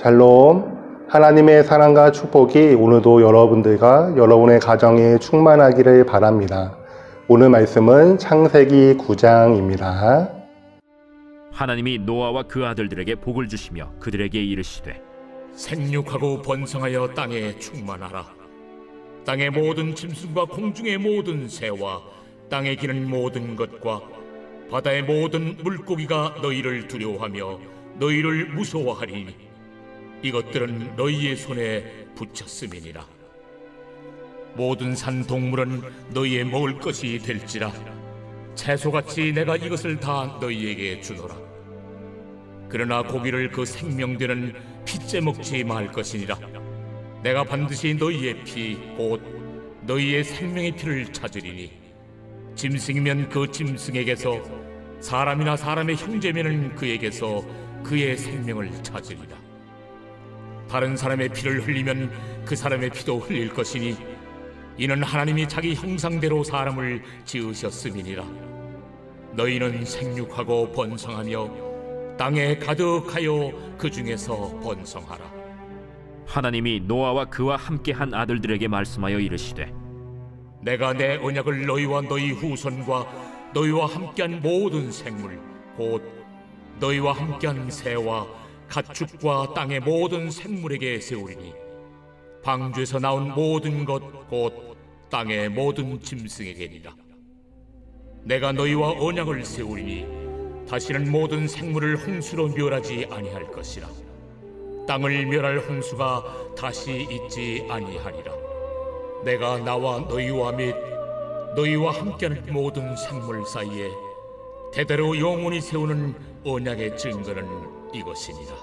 샬롬. 하나님의 사랑과 축복이 오늘도 여러분들과 여러분의 가정에 충만하기를 바랍니다. 오늘 말씀은 창세기 9장입니다. 하나님이 노아와 그 아들들에게 복을 주시며 그들에게 이르시되 생육하고 번성하여 땅에 충만하라. 땅의 모든 짐승과 공중의 모든 새와 땅에 기는 모든 것과 바다의 모든 물고기가 너희를 두려워하며 너희를 무서워하리니 이것들은 너희의 손에 붙였음이니라. 모든 산 동물은 너희의 먹을 것이 될지라. 채소같이 내가 이것을 다 너희에게 주노라. 그러나 고기를 그 생명되는 피째 먹지 말 것이니라. 내가 반드시 너희의 피 곧 너희의 생명의 피를 찾으리니 짐승이면 그 짐승에게서 사람이나 사람의 형제면은 그에게서 그의 생명을 찾으리라. 다른 사람의 피를 흘리면 그 사람의 피도 흘릴 것이니 이는 하나님이 자기 형상대로 사람을 지으셨음이니라. 너희는 생육하고 번성하며 땅에 가득하여 그 중에서 번성하라. 하나님이 노아와 그와 함께한 아들들에게 말씀하여 이르시되 내가 내 언약을 너희와 너희 후손과 너희와 함께한 모든 생물 곧 너희와 함께한 새와 가축과 땅의 모든 생물에게 세우리니 방주에서 나온 모든 것 곧 땅의 모든 짐승에게니라. 내가 너희와 언약을 세우리니 다시는 모든 생물을 홍수로 멸하지 아니할 것이라. 땅을 멸할 홍수가 다시 있지 아니하리라. 내가 나와 너희와 및 너희와 함께하는 모든 생물 사이에 대대로 영원히 세우는 언약의 증거는 이것이니라.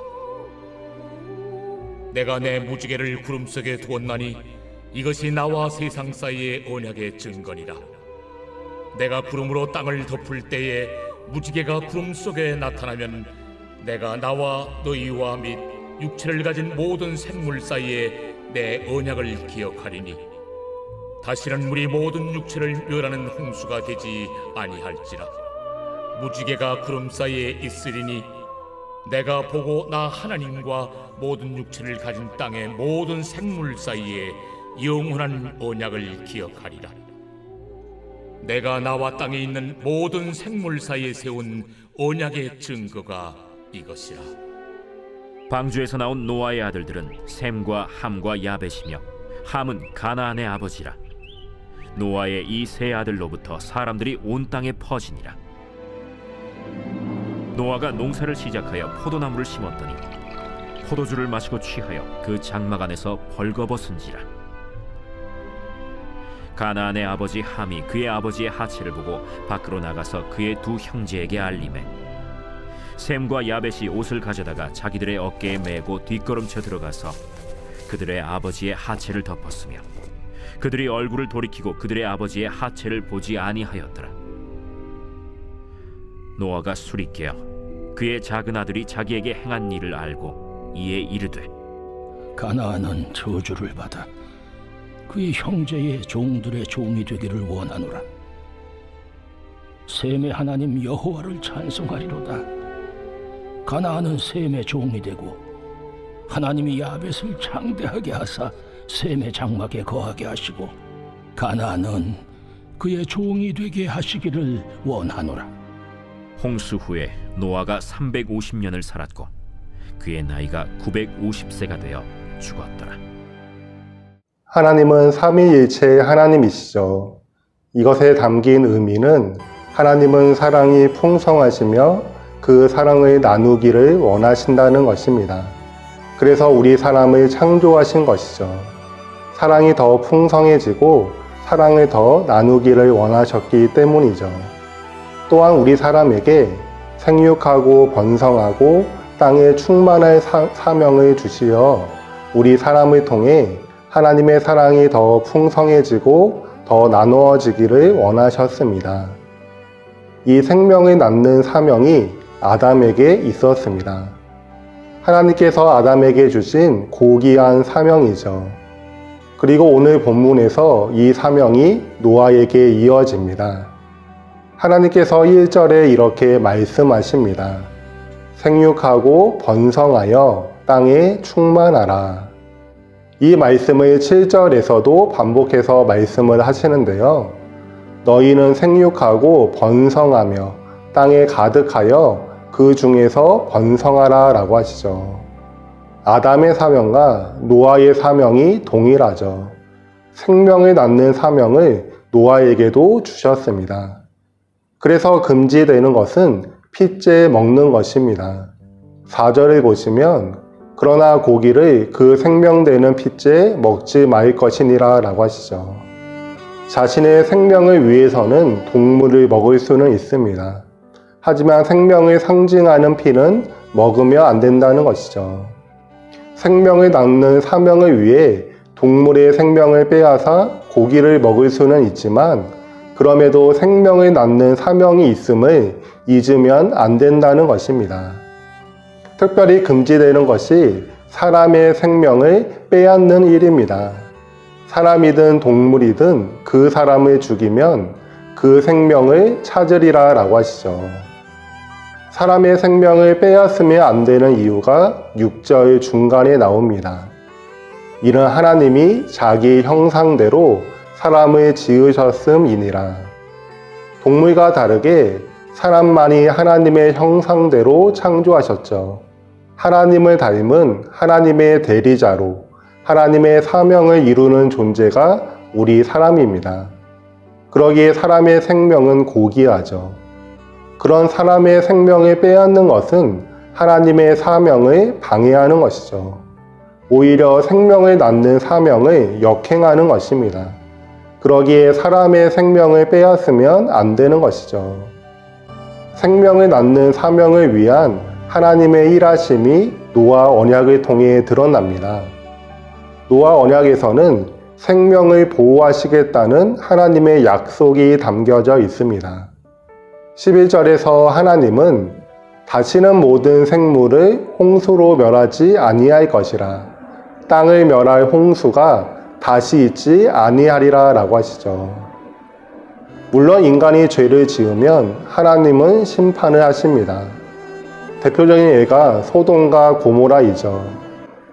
내가 내 무지개를 구름 속에 두었나니 이것이 나와 세상 사이의 언약의 증거니라. 내가 구름으로 땅을 덮을 때에 무지개가 구름 속에 나타나면 내가 나와 너희와 및 육체를 가진 모든 생물 사이에 내 언약을 기억하리니 다시는 물이 모든 육체를 멸하는 홍수가 되지 아니할지라. 무지개가 구름 사이에 있으리니 내가 보고 나 하나님과 모든 육체를 가진 땅의 모든 생물 사이에 영원한 언약을 기억하리라. 내가 나와 땅에 있는 모든 생물 사이에 세운 언약의 증거가 이것이라. 방주에서 나온 노아의 아들들은 셈과 함과 야벳이며 함은 가나안의 아버지라. 노아의 이 세 아들로부터 사람들이 온 땅에 퍼지니라. 노아가 농사를 시작하여 포도나무를 심었더니 포도주를 마시고 취하여 그 장막 안에서 벌거벗은지라. 가나안의 아버지 함이 그의 아버지의 하체를 보고 밖으로 나가서 그의 두 형제에게 알리매 셈과 야벳이 옷을 가져다가 자기들의 어깨에 메고 뒷걸음쳐 들어가서 그들의 아버지의 하체를 덮었으며 그들이 얼굴을 돌이키고 그들의 아버지의 하체를 보지 아니하였더라. 노아가 술이 깨어 그의 작은 아들이 자기에게 행한 일을 알고 이에 이르되 가나안은 저주를 받아 그의 형제의 종들의 종이 되기를 원하노라. 셈의 하나님 여호와를 찬송하리로다. 가나안은 셈의 종이 되고 하나님이 야벳을 창대하게 하사 셈의 장막에 거하게 하시고 가나안은 그의 종이 되게 하시기를 원하노라. 홍수 후에 노아가 350년을 살았고 그의 나이가 950세가 되어 죽었더라. 하나님은 삼위일체의 하나님이시죠. 이것에 담긴 의미는 하나님은 사랑이 풍성하시며 그 사랑을 나누기를 원하신다는 것입니다. 그래서 우리 사람을 창조하신 것이죠. 사랑이 더 풍성해지고 사랑을 더 나누기를 원하셨기 때문이죠. 또한 우리 사람에게 생육하고 번성하고 땅에 충만할 사명을 주시어 우리 사람을 통해 하나님의 사랑이 더 풍성해지고 더 나누어지기를 원하셨습니다. 이 생명을 낳는 사명이 아담에게 있었습니다. 하나님께서 아담에게 주신 고귀한 사명이죠. 그리고 오늘 본문에서 이 사명이 노아에게 이어집니다. 하나님께서 1절에 이렇게 말씀하십니다. 생육하고 번성하여 땅에 충만하라. 이 말씀을 7절에서도 반복해서 말씀을 하시는데요. 너희는 생육하고 번성하며 땅에 가득하여 그 중에서 번성하라 라고 하시죠. 아담의 사명과 노아의 사명이 동일하죠. 생명을 낳는 사명을 노아에게도 주셨습니다. 그래서 금지되는 것은 핏째 먹는 것입니다. 4절을 보시면 그러나 고기를 그 생명되는 핏째 먹지 말 것이니라 라고 하시죠. 자신의 생명을 위해서는 동물을 먹을 수는 있습니다. 하지만 생명을 상징하는 피는 먹으면 안 된다는 것이죠. 생명을 낳는 사명을 위해 동물의 생명을 빼앗아 고기를 먹을 수는 있지만 그럼에도 생명을 낳는 사명이 있음을 잊으면 안 된다는 것입니다. 특별히 금지되는 것이 사람의 생명을 빼앗는 일입니다. 사람이든 동물이든 그 사람을 죽이면 그 생명을 찾으리라 라고 하시죠. 사람의 생명을 빼앗으면 안 되는 이유가 6절 중간에 나옵니다. 이는 하나님이 자기 형상대로 사람을 지으셨음이니라. 동물과 다르게 사람만이 하나님의 형상대로 창조하셨죠. 하나님을 닮은 하나님의 대리자로 하나님의 사명을 이루는 존재가 우리 사람입니다. 그러기에 사람의 생명은 고귀하죠. 그런 사람의 생명을 빼앗는 것은 하나님의 사명을 방해하는 것이죠. 오히려 생명을 낳는 사명을 역행하는 것입니다. 그러기에 사람의 생명을 빼앗으면 안 되는 것이죠. 생명을 낳는 사명을 위한 하나님의 일하심이 노아 언약을 통해 드러납니다. 노아 언약에서는 생명을 보호하시겠다는 하나님의 약속이 담겨져 있습니다. 11절에서 하나님은 다시는 모든 생물을 홍수로 멸하지 아니할 것이라 땅을 멸할 홍수가 다시 있지 아니하리라 라고 하시죠. 물론 인간이 죄를 지으면 하나님은 심판을 하십니다. 대표적인 예가 소돔과 고모라이죠.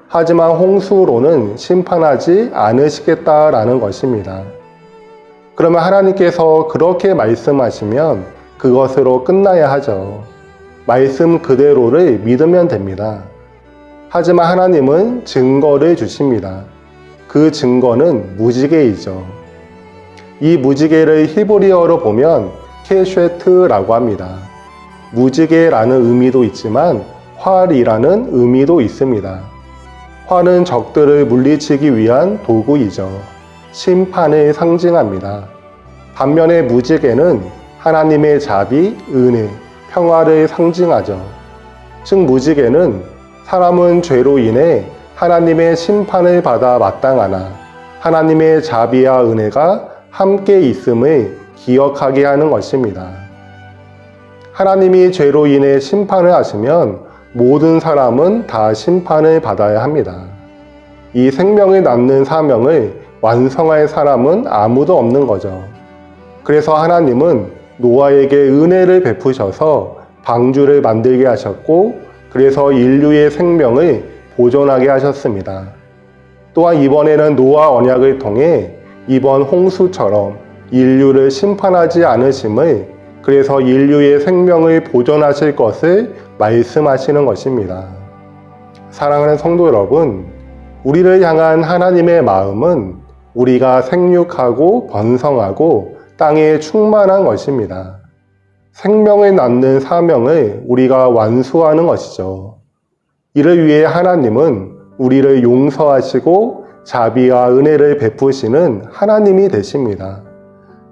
하지만 홍수로는 심판하지 않으시겠다라는 것입니다. 그러면 하나님께서 그렇게 말씀하시면 그것으로 끝나야 하죠. 말씀 그대로를 믿으면 됩니다. 하지만 하나님은 증거를 주십니다. 그 증거는 무지개이죠. 이 무지개를 히브리어로 보면 케쉐트라고 합니다. 무지개라는 의미도 있지만 활이라는 의미도 있습니다. 활은 적들을 물리치기 위한 도구이죠. 심판을 상징합니다. 반면에 무지개는 하나님의 자비, 은혜, 평화를 상징하죠. 즉 무지개는 사람은 죄로 인해 하나님의 심판을 받아 마땅하나 하나님의 자비와 은혜가 함께 있음을 기억하게 하는 것입니다. 하나님이 죄로 인해 심판을 하시면 모든 사람은 다 심판을 받아야 합니다. 이 생명을 낳는 사명을 완성할 사람은 아무도 없는 거죠. 그래서 하나님은 노아에게 은혜를 베푸셔서 방주를 만들게 하셨고 그래서 인류의 생명을 보존하게 하셨습니다. 또한 이번에는 노아 언약을 통해 이번 홍수처럼 인류를 심판하지 않으심을 그래서 인류의 생명을 보존하실 것을 말씀하시는 것입니다. 사랑하는 성도 여러분, 우리를 향한 하나님의 마음은 우리가 생육하고 번성하고 땅에 충만한 것입니다. 생명을 낳는 사명을 우리가 완수하는 것이죠. 이를 위해 하나님은 우리를 용서하시고 자비와 은혜를 베푸시는 하나님이 되십니다.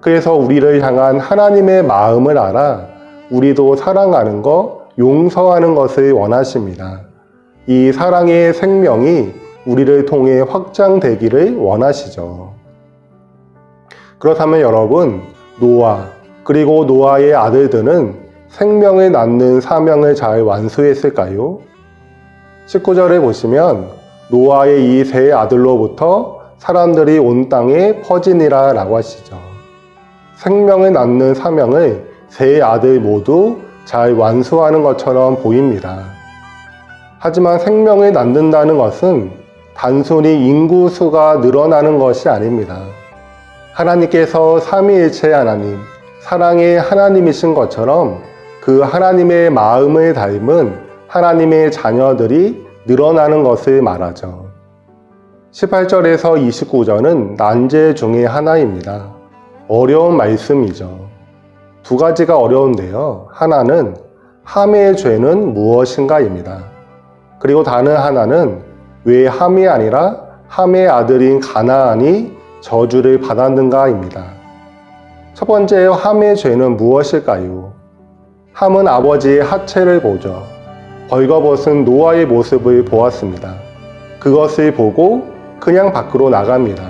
그래서 우리를 향한 하나님의 마음을 알아 우리도 사랑하는 것, 용서하는 것을 원하십니다. 이 사랑의 생명이 우리를 통해 확장되기를 원하시죠. 그렇다면 여러분, 노아 그리고 노아의 아들들은 생명을 낳는 사명을 잘 완수했을까요? 19절에 보시면 노아의 이 세 아들로부터 사람들이 온 땅에 퍼지니라 라고 하시죠. 생명을 낳는 사명을 세 아들 모두 잘 완수하는 것처럼 보입니다. 하지만 생명을 낳는다는 것은 단순히 인구수가 늘어나는 것이 아닙니다. 하나님께서 삼위일체 하나님, 사랑의 하나님이신 것처럼 그 하나님의 마음을 닮은 하나님의 자녀들이 늘어나는 것을 말하죠. 18절에서 29절은 난제 중의 하나입니다. 어려운 말씀이죠. 두 가지가 어려운데요. 하나는 함의 죄는 무엇인가입니다. 그리고 다른 하나는 왜 함이 아니라 함의 아들인 가나안이 저주를 받았는가입니다. 첫 번째 함의 죄는 무엇일까요? 함은 아버지의 하체를 보죠. 벌거벗은 노아의 모습을 보았습니다. 그것을 보고 그냥 밖으로 나갑니다.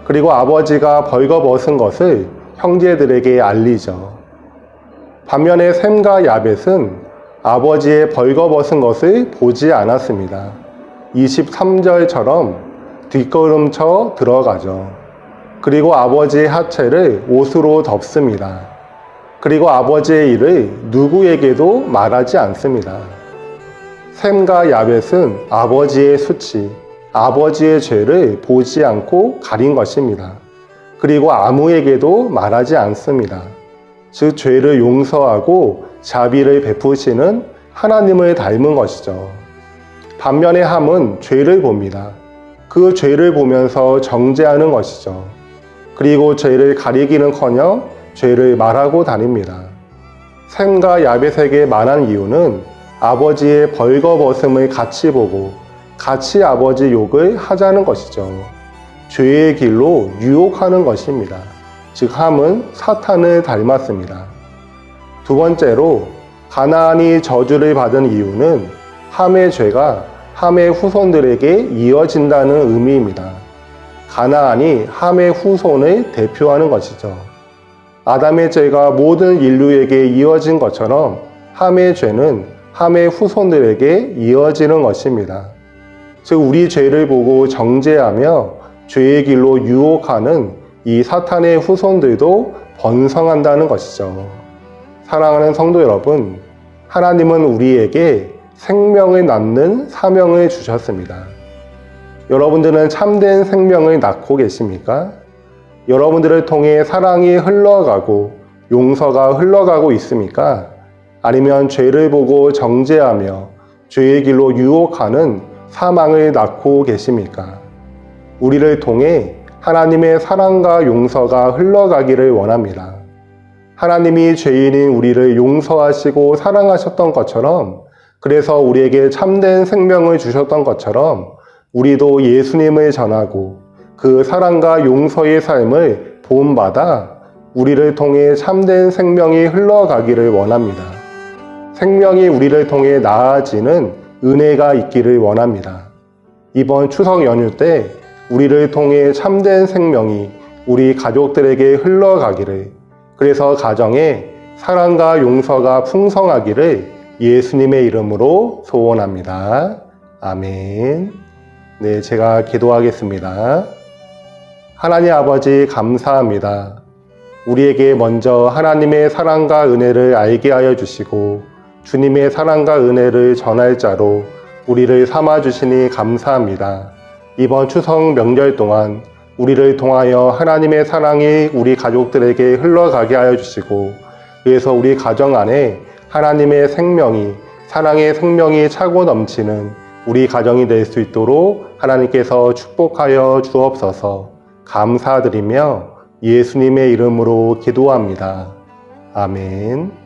그리고 아버지가 벌거벗은 것을 형제들에게 알리죠. 반면에 셈과 야벳은 아버지의 벌거벗은 것을 보지 않았습니다. 23절처럼 뒷걸음쳐 들어가죠. 그리고 아버지의 하체를 옷으로 덮습니다. 그리고 아버지의 일을 누구에게도 말하지 않습니다. 셈과 야벳은 아버지의 수치, 아버지의 죄를 보지 않고 가린 것입니다. 그리고 아무에게도 말하지 않습니다. 즉 죄를 용서하고 자비를 베푸시는 하나님을 닮은 것이죠. 반면에 함은 죄를 봅니다. 그 죄를 보면서 정죄하는 것이죠. 그리고 죄를 가리기는커녕 죄를 말하고 다닙니다. 셈과 야벳에게 말한 이유는 아버지의 벌거벗음을 같이 보고 같이 아버지 욕을 하자는 것이죠. 죄의 길로 유혹하는 것입니다. 즉 함은 사탄을 닮았습니다. 두 번째로 가나안이 저주를 받은 이유는 함의 죄가 함의 후손들에게 이어진다는 의미입니다. 가나안이 함의 후손을 대표하는 것이죠. 아담의 죄가 모든 인류에게 이어진 것처럼 함의 죄는 함의 후손들에게 이어지는 것입니다. 즉 우리 죄를 보고 정죄하며 죄의 길로 유혹하는 이 사탄의 후손들도 번성한다는 것이죠. 사랑하는 성도 여러분, 하나님은 우리에게 생명을 낳는 사명을 주셨습니다. 여러분들은 참된 생명을 낳고 계십니까? 여러분들을 통해 사랑이 흘러가고 용서가 흘러가고 있습니까? 아니면 죄를 보고 정죄하며 죄의 길로 유혹하는 사망을 낳고 계십니까? 우리를 통해 하나님의 사랑과 용서가 흘러가기를 원합니다. 하나님이 죄인인 우리를 용서하시고 사랑하셨던 것처럼, 그래서 우리에게 참된 생명을 주셨던 것처럼 우리도 예수님을 전하고 그 사랑과 용서의 삶을 본받아 우리를 통해 참된 생명이 흘러가기를 원합니다. 생명이 우리를 통해 나아지는 은혜가 있기를 원합니다. 이번 추석 연휴 때 우리를 통해 참된 생명이 우리 가족들에게 흘러가기를, 그래서 가정에 사랑과 용서가 풍성하기를 예수님의 이름으로 소원합니다. 아멘. 네, 제가 기도하겠습니다. 하나님 아버지 감사합니다. 우리에게 먼저 하나님의 사랑과 은혜를 알게 하여 주시고 주님의 사랑과 은혜를 전할 자로 우리를 삼아 주시니 감사합니다. 이번 추석 명절 동안 우리를 통하여 하나님의 사랑이 우리 가족들에게 흘러가게 하여 주시고, 그래서 우리 가정 안에 하나님의 생명이, 사랑의 생명이 차고 넘치는 우리 가정이 될 수 있도록 하나님께서 축복하여 주옵소서. 감사드리며 예수님의 이름으로 기도합니다. 아멘.